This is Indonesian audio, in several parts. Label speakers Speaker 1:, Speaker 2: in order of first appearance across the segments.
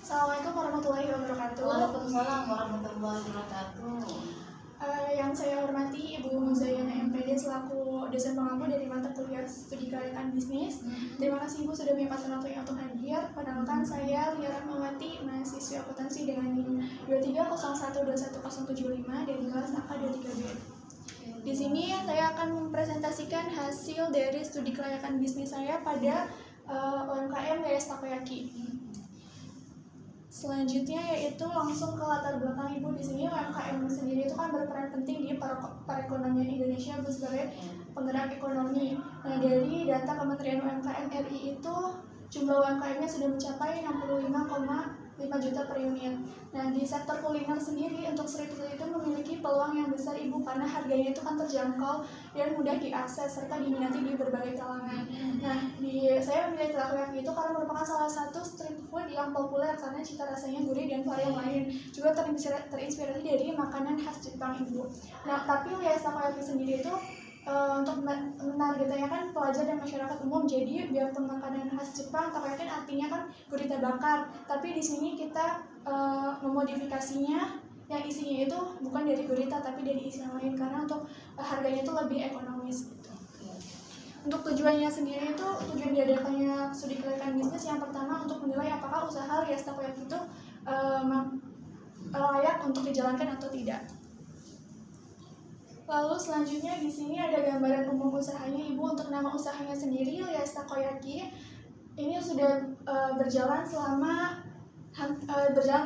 Speaker 1: Assalamualaikum warahmatullahi wabarakatuh.
Speaker 2: Waalaikumsalam warahmatullahi wabarakatuh.
Speaker 1: Yang saya hormati Ibu Muzayana MPD selaku dosen pengampu dari mata kuliah studi kelaikan bisnis. Terima kasih Ibu sudah menyempatkan waktunya untuk hadir. Perkenalkan saya Lia Rahmawati, mahasiswa akuntansi dengan NIM 23012175 dari kelas AK 23B. Di sini saya akan mempresentasikan hasil dari studi kelayakan bisnis saya pada UMKM Gayas Takoyaki. Selanjutnya yaitu langsung ke latar belakang Ibu. Di sini UMKM sendiri itu kan berperan penting di perekonomian Indonesia sebagai penggerak ekonomi. Nah, dari data Kementerian UMKM RI itu jumlah UMKM-nya sudah mencapai 65,5 juta per unit. Nah, di sektor kuliner sendiri untuk street food itu memiliki peluang yang besar Ibu karena harganya itu kan terjangkau dan mudah diakses serta diminati di berbagai kalangan. Nah, saya memilih takoyaki itu karena merupakan salah satu street food yang populer karena cita rasanya gurih dan varian lain. Juga terinspirasi dari makanan khas Jepang Ibu. Nah, tapi Gayas Takoyaki sendiri itu untuk menargetnya kan pelajar dan masyarakat umum. Jadi biarpun makanan khas Jepang, takoyaki artinya kan gurita bakar. Tapi di sini kita memodifikasinya yang isinya itu bukan dari gurita tapi dari isi yang lain karena untuk harganya itu lebih ekonomis gitu. Untuk tujuannya sendiri itu tujuan diadakannya studi kelayakan bisnis yang pertama untuk menilai apakah usaha Gayas Takoyaki itu layak untuk dijalankan atau tidak. Lalu selanjutnya di sini ada gambaran umum usahanya Ibu. Untuk nama usahanya sendiri Gayas Takoyaki ini sudah berjalan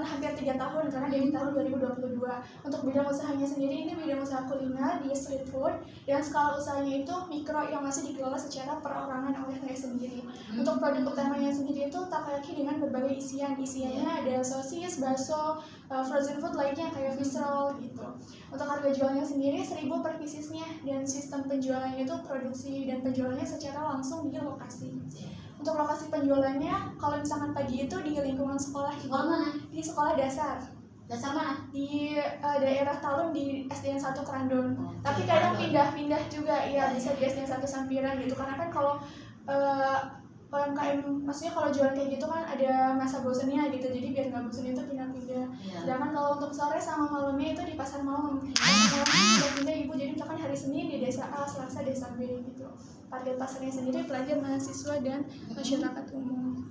Speaker 1: hampir 3 tahun karena dari tahun 2022. Untuk bidang usahanya sendiri ini bidang usaha kuliner di street food dan skala usahanya itu mikro yang masih dikelola secara perorangan oleh saya sendiri. Untuk produk utamanya sendiri itu takoyaki dengan berbagai isiannya ada sosis, bakso, frozen food lainnya kayak fish roll gitu. Untuk harga jualnya sendiri 1.000 per piecesnya dan sistem penjualannya itu produksi dan penjualannya secara langsung di lokasi. Untuk lokasi penjualannya, kalau misalkan pagi itu di lingkungan sekolah.
Speaker 2: Sekolah mana?
Speaker 1: Di sekolah dasar.
Speaker 2: Dasar mana?
Speaker 1: Di daerah Talun di SDN 1 Kerandon. Tapi kadang
Speaker 2: Kerandon.
Speaker 1: pindah-pindah juga, ya bisa di SDN 1 Sampiran gitu. Karena kan kalau UMKM, maksudnya kalau jualan kayak gitu kan ada masa bosennya gitu. Jadi biar nggak bosen itu pindah-pindah. Sedangkan kalau untuk sore sama malamnya itu di pasar malam. Pindah Ibu, jadi misalkan hari Senin di desa A, Selasa desa B gitu. Target pasarnya sendiri pelajar, mahasiswa, dan masyarakat umum.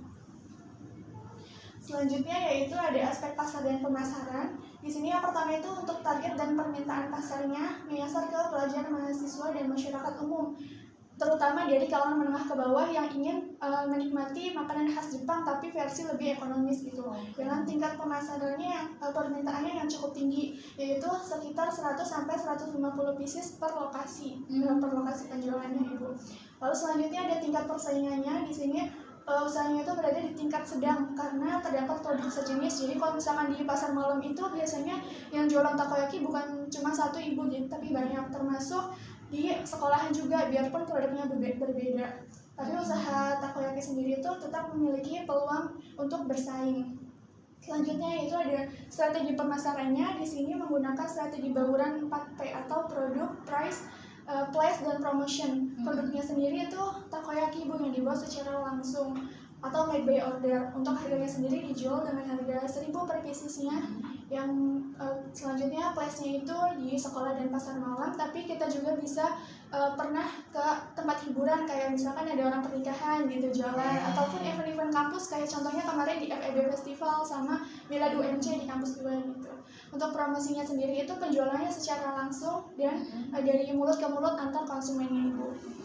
Speaker 1: Selanjutnya yaitu ada aspek pasar dan pemasaran. Di sini yang pertama itu untuk target dan permintaan pasarnya menyasar ke pelajar, mahasiswa, dan masyarakat umum, terutama dari kalangan menengah ke bawah yang ingin menikmati makanan khas Jepang tapi versi lebih ekonomis gitu. Dengan tingkat pemasarannya permintaannya yang cukup tinggi, yaitu sekitar 100 sampai 150 pieces per lokasi penjualannya Ibu. Lalu selanjutnya ada tingkat persaingannya. Di sini usahanya itu berada di tingkat sedang karena terdapat produk sejenis. Jadi kalau misalkan di pasar malam itu biasanya yang jualan takoyaki bukan cuma satu Ibu, tapi banyak, termasuk di sekolahan juga biarpun produknya berbeda. Tapi usaha takoyaki sendiri itu tetap memiliki peluang untuk bersaing. Selanjutnya yaitu ada strategi pemasarannya. Di sini menggunakan strategi bauran 4P atau produk, price, place, dan promotion. Produknya sendiri itu takoyaki Ibu yang dibuat secara langsung atau made by order. Untuk harganya sendiri dijual dengan harga 1.000 per piecesnya. Yang selanjutnya place-nya itu di sekolah dan pasar malam, tapi kita juga bisa pernah ke tempat hiburan kayak misalkan ada orang pernikahan gitu jualan, ataupun event-event kampus kayak contohnya kemarin di FEB Festival sama Milad UMC di kampus 2 gitu. Untuk promosinya sendiri itu penjualannya secara langsung dan dari mulut ke mulut antar konsumennya Ibu.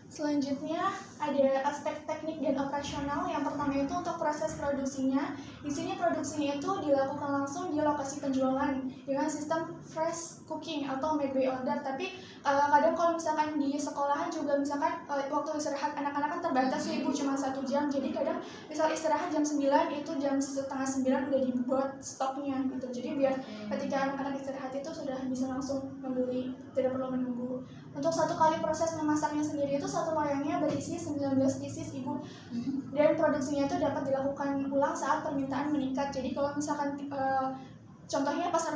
Speaker 1: Selanjutnya ada aspek teknik dan operasional. Yang pertama itu untuk proses produksinya. Di sini produksinya itu dilakukan langsung di lokasi penjualan dengan sistem fresh cooking atau made by order. Tapi kadang kalau misalkan di sekolahan juga misalkan waktu istirahat anak-anak kan terbatas ya Ibu, cuma 1 jam. Jadi kadang misal istirahat jam 9 itu jam setengah 9 udah dibuat stoknya gitu. Jadi biar ketika anak-anak istirahat itu sudah bisa langsung membeli, tidak perlu menunggu. Untuk satu kali proses memasaknya sendiri itu satu loyangnya berisi 19 pieces Ibu, dan produksinya itu dapat dilakukan ulang saat permintaan meningkat. Jadi kalau misalkan contohnya pasar